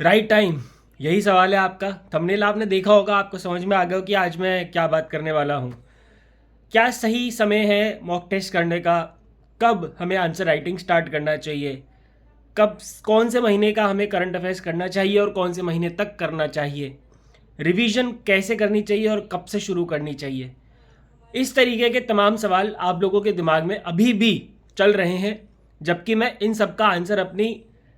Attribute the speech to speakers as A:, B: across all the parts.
A: Right time, यही सवाल है आपका। थंबनेल आपने देखा होगा, आपको समझ में आ गया हो कि आज मैं क्या बात करने वाला हूँ। क्या सही समय है मॉक टेस्ट करने का? कब हमें आंसर राइटिंग स्टार्ट करना चाहिए? कब, कौन से महीने का हमें करंट अफेयर्स करना चाहिए और कौन से महीने तक करना चाहिए? रिवीजन कैसे करनी चाहिए और कब से शुरू करनी चाहिए? इस तरीके के तमाम सवाल आप लोगों के दिमाग में अभी भी चल रहे हैं, जबकि मैं इन सब का आंसर अपनी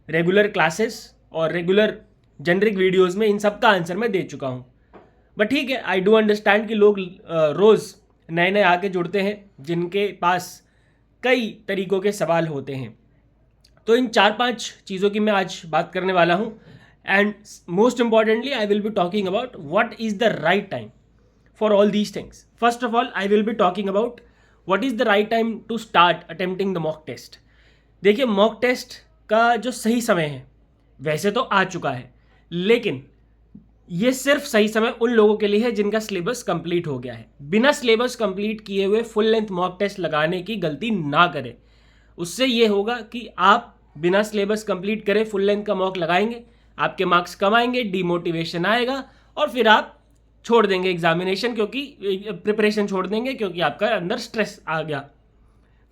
A: रेगुलर क्लासेस और रेगुलर जेनरिक वीडियोस में इन सब का आंसर मैं दे चुका हूँ। बट ठीक है, आई डू अंडरस्टैंड कि लोग रोज़ नए नए आके जुड़ते हैं जिनके पास कई तरीक़ों के सवाल होते हैं। तो इन 4-5 चीज़ों की मैं आज बात करने वाला हूँ। And most importantly I will be talking about what is the right time for all these things. First of all, I will be talking about what is the right time to start attempting the mock test. देखिए, mock test का जो सही समय है वैसे तो आ चुका है, लेकिन ये सिर्फ सही समय उन लोगों के लिए है जिनका सिलेबस कंप्लीट हो गया है। बिना सिलेबस कंप्लीट किए हुए फुल लेंथ मॉक टेस्ट लगाने की गलती ना करें। उससे ये होगा कि आप बिना सिलेबस कंप्लीट करे फुल लेंथ का मॉक लगाएंगे, आपके मार्क्स कम आएंगे, डिमोटिवेशन आएगा और फिर आप छोड़ देंगे एग्जामिनेशन, क्योंकि प्रिपरेशन छोड़ देंगे क्योंकि आपका अंदर स्ट्रेस आ गया।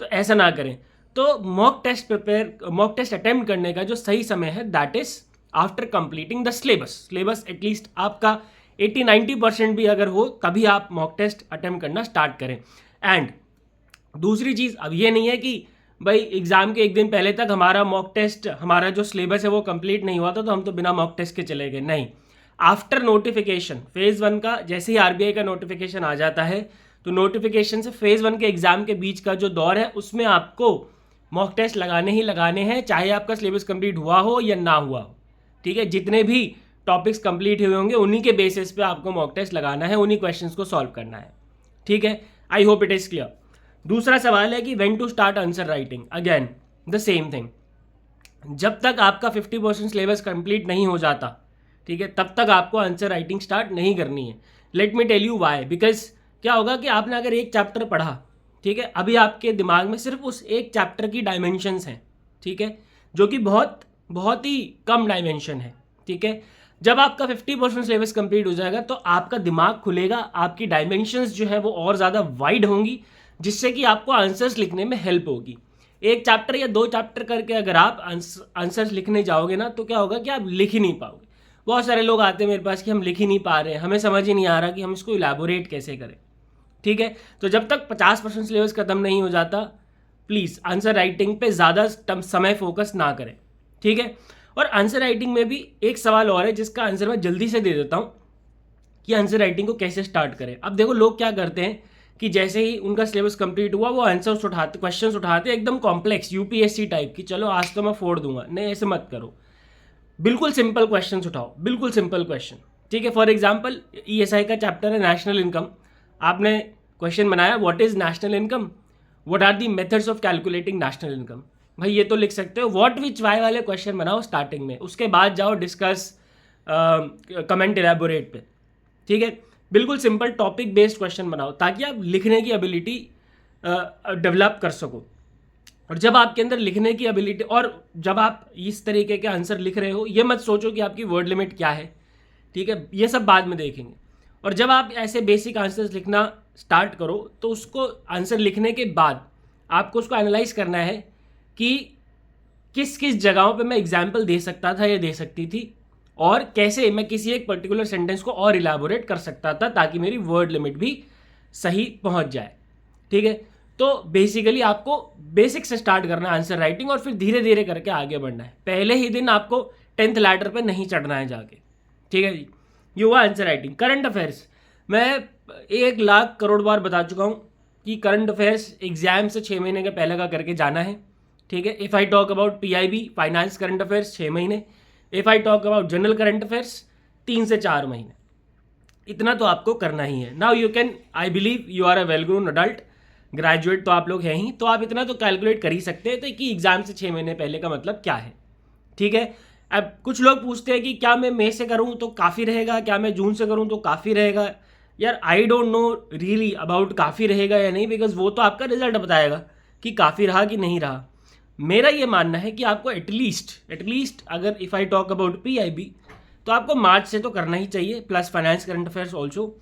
A: तो ऐसा ना करें। तो मॉक टेस्ट अटेम्प्ट करने का जो सही समय है that is after completing the syllabus at least आपका 80-90% भी अगर हो तभी आप मॉक टेस्ट अटेम्प्ट करना स्टार्ट करें। एंड दूसरी चीज़, अब ये नहीं है कि भाई एग्जाम के एक दिन पहले तक हमारा जो सिलेबस है वो कंप्लीट नहीं हुआ था तो हम तो बिना मॉक टेस्ट के चले गए। नहीं, आफ्टर नोटिफिकेशन फेज़ 1 का, जैसे ही आरबीआई का नोटिफिकेशन आ जाता है तो नोटिफिकेशन से फेज़ 1 के एग्जाम के बीच का जो दौर है उसमें आपको मॉक टेस्ट लगाने ही लगाने हैं, चाहे आपका सिलेबस कंप्लीट हुआ हो या ना हुआ हो। ठीक है, जितने भी टॉपिक्स कंप्लीट हुए होंगे उन्हीं के बेसिस पे आपको मॉक टेस्ट लगाना है, उन्हीं क्वेश्चंस को सॉल्व करना है। ठीक है, I hope it is clear. दूसरा सवाल है कि when to start answer writing. Again the same thing, जब तक आपका 50% सिलेबस कंप्लीट नहीं हो जाता, ठीक है, तब तक आपको आंसर राइटिंग स्टार्ट नहीं करनी है। Let me tell you why. Because क्या होगा कि आपने अगर एक चैप्टर पढ़ा, ठीक है, अभी आपके दिमाग में सिर्फ उस एक चैप्टर की डायमेंशंस हैं, ठीक है, जो कि बहुत बहुत ही कम डायमेंशन है। ठीक है, जब आपका 50% सिलेबस कंप्लीट हो जाएगा तो आपका दिमाग खुलेगा, आपकी डायमेंशंस जो है वो और ज़्यादा वाइड होंगी, जिससे कि आपको आंसर्स लिखने में हेल्प होगी। एक चैप्टर या 2 चैप्टर करके अगर आप आंसर्स लिखने जाओगे ना तो क्या होगा कि आप लिख ही नहीं पाओगे। बहुत सारे लोग आते हैं मेरे पास कि हम लिख ही नहीं पा रहे हैं, हमें समझ ही नहीं आ रहा कि हम इसको इलेबोरेट कैसे करें। ठीक है, तो जब तक 50% सिलेबस खत्म नहीं हो जाता, प्लीज़ आंसर राइटिंग पे ज़्यादा समय फोकस ना करें। ठीक है, और आंसर राइटिंग में भी एक सवाल और है जिसका आंसर मैं जल्दी से दे देता हूँ कि आंसर राइटिंग को कैसे स्टार्ट करें। अब देखो, लोग क्या करते हैं कि जैसे ही उनका सिलेबस कंप्लीट हुआ वो आंसर्स उठाते, क्वेश्चंस उठाते एकदम कॉम्प्लेक्स यूपीएससी टाइप की, चलो आज तो मैं फोड़ दूंगा। नहीं, ऐसे मत करो। बिल्कुल सिंपल क्वेश्चन उठाओ, बिल्कुल सिंपल क्वेश्चन। ठीक है, फॉर एग्जाम्पल ईएसआई का चैप्टर है नेशनल इनकम, आपने क्वेश्चन बनाया what is national income, what are the methods of calculating national income. भाई ये तो लिख सकते हो, व्हाट विच वाई वाले क्वेश्चन बनाओ स्टार्टिंग में, उसके बाद जाओ डिस्कस कमेंट इलेबोरेट पे। ठीक है, बिल्कुल सिंपल टॉपिक बेस्ड क्वेश्चन बनाओ ताकि आप लिखने की एबिलिटी डेवलप कर सको। और जब आपके अंदर लिखने की एबिलिटी, और जब आप इस तरीके के आंसर लिख रहे हो, ये मत सोचो कि आपकी वर्ड लिमिट क्या है। ठीक है, ये सब बाद में देखेंगे। और जब आप ऐसे बेसिक आंसर्स लिखना स्टार्ट करो तो उसको आंसर लिखने के बाद आपको उसको एनालाइज करना है कि किस किस जगहों पे मैं एग्जाम्पल दे सकता था या दे सकती थी, और कैसे मैं किसी एक पर्टिकुलर सेंटेंस को और इलाबोरेट कर सकता था ताकि मेरी वर्ड लिमिट भी सही पहुंच जाए। ठीक है, तो बेसिकली आपको बेसिक से स्टार्ट करना है आंसर राइटिंग, और फिर धीरे धीरे करके आगे बढ़ना है। पहले ही दिन आपको 10th लैडर पे नहीं चढ़ना है जाके। ठीक है जी, ये हुआ आंसर राइटिंग। करंट अफेयर्स मैं 1,00,000 करोड़ बार बता चुका हूँ कि करंट अफेयर्स एग्जाम से 6 महीने का पहले का करके जाना है। ठीक है, if I talk about PIB finance current affairs 6 महीने, if I talk about general current affairs 3 से 4 महीने, इतना तो आपको करना ही है। Now you can, I believe you are a well grown adult, graduate तो आप लोग हैं ही, तो आप इतना तो कैलकुलेट कर ही सकते हैं तो कि एग्जाम से 6 महीने पहले का मतलब क्या है। ठीक है, अब कुछ लोग पूछते हैं कि क्या मैं मई से करूं तो काफ़ी रहेगा, क्या मैं जून से करूं तो काफ़ी रहेगा। यार I don't know really about काफ़ी रहेगा या नहीं, बिकॉज वो तो आपका रिजल्ट बताएगा कि काफ़ी रहा कि नहीं रहा। मेरा ये मानना है कि आपको एटलीस्ट अगर if I talk about PIB तो आपको मार्च से तो करना ही चाहिए, plus finance current affairs also.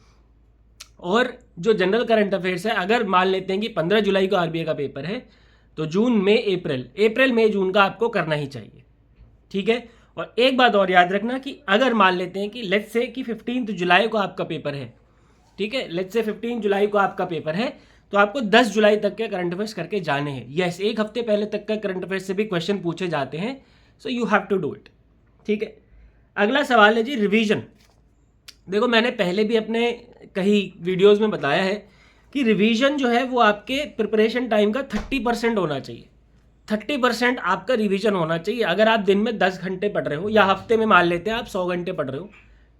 A: और जो जनरल करंट अफेयर्स है, अगर मान लेते हैं कि 15 जुलाई को आरबीआई का पेपर है तो जून मई अप्रैल मई जून का आपको करना ही चाहिए, ठीक है। और एक बात और याद रखना कि अगर मान लेते हैं कि लेट्स से कि 15 जुलाई को आपका पेपर है, ठीक है, लेट्स से 15 जुलाई को आपका पेपर है, तो आपको 10 जुलाई तक के करंट अफेयर्स करके जाने हैं। यस, एक हफ्ते पहले तक का करंट अफेयर्स से भी क्वेश्चन पूछे जाते हैं, so you have to do it, ठीक है। अगला सवाल है जी रिवीजन। देखो, मैंने पहले भी अपने कई वीडियोस में बताया है कि रिवीजन जो है वो आपके प्रिपरेशन टाइम का 30% होना चाहिए। 30% आपका रिवीजन होना चाहिए। अगर आप दिन में 10 घंटे पढ़ रहे हो, या हफ्ते में मान लेते हैं आप 100 घंटे पढ़ रहे हो,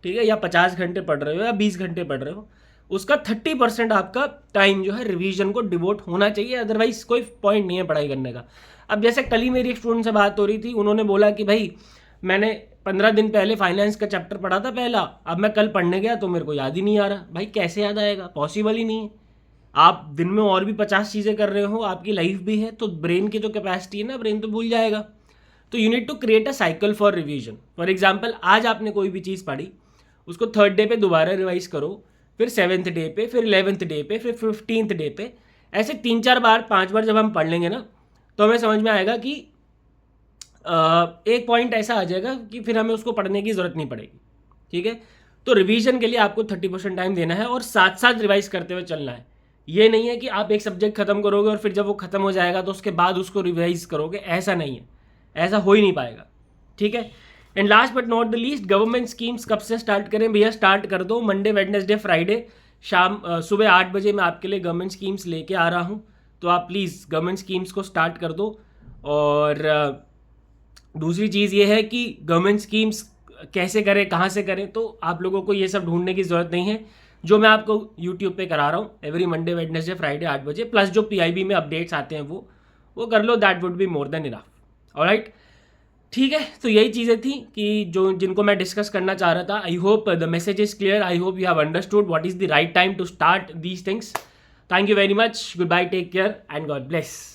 A: ठीक है, या 50 घंटे पढ़ रहे हो, या 20 घंटे पढ़ रहे हो, उसका 30% आपका टाइम जो है रिवीजन को डिवोट होना चाहिए। अदरवाइज कोई पॉइंट नहीं है पढ़ाई करने का। अब जैसे कल ही मेरी एक स्टूडेंट से बात हो रही थी, उन्होंने बोला कि भाई मैंने 15 दिन पहले फाइनेंस का चैप्टर पढ़ा था पहला, अब मैं कल पढ़ने गया तो मेरे को याद ही नहीं आ रहा। भाई कैसे याद आएगा, पॉसिबल ही नहीं है। आप दिन में और भी 50 चीज़ें कर रहे हो, आपकी लाइफ भी है, तो ब्रेन की जो कैपेसिटी है ना, ब्रेन तो भूल जाएगा। तो you need to create a cycle for revision. For example, आज आपने कोई भी चीज़ पढ़ी, उसको 3rd डे पे दोबारा रिवाइज करो, फिर 7th डे पे, फिर 11th डे पे, फिर 15th डे पे। ऐसे 3-4 बार 5 बार जब हम पढ़ लेंगे ना, तो हमें समझ में आएगा कि एक पॉइंट ऐसा आ जाएगा कि फिर हमें उसको पढ़ने की ज़रूरत नहीं पड़ेगी, ठीक है। तो रिवीजन के लिए आपको 30% टाइम देना है और साथ साथ रिवाइज करते हुए चलना है। ये नहीं है कि आप एक सब्जेक्ट खत्म करोगे और फिर जब वो खत्म हो जाएगा तो उसके बाद उसको रिवाइज करोगे, ऐसा नहीं है, ऐसा हो ही नहीं पाएगा, ठीक है। And last but not the least, government schemes कब से स्टार्ट करें भैया? स्टार्ट कर दो मंडे वेडनेसडे फ्राइडे शाम सुबह 8 बजे मैं आपके लिए गवर्नमेंट स्कीम्स लेके आ रहा हूँ। तो आप प्लीज़ गवर्नमेंट स्कीम्स को स्टार्ट कर दो। और दूसरी चीज़ ये है कि गवर्नमेंट स्कीम्स कैसे करें, कहाँ से करें, तो आप लोगों को ये सब ढूंढने की ज़रूरत नहीं है। जो मैं आपको यूट्यूब पे करा रहा हूँ एवरी मंडे वेडनेसडे फ्राइडे 8 बजे, प्लस जो पीआईबी में अपडेट्स आते हैं वो कर लो, that would be more than enough. Alright, ठीक है। तो यही चीज़ें थी कि जिनको मैं डिस्कस करना चाह रहा था। I hope the message is clear, I hope you have understood what is the right time to start these things. Thank you very much, goodbye, take care and God bless.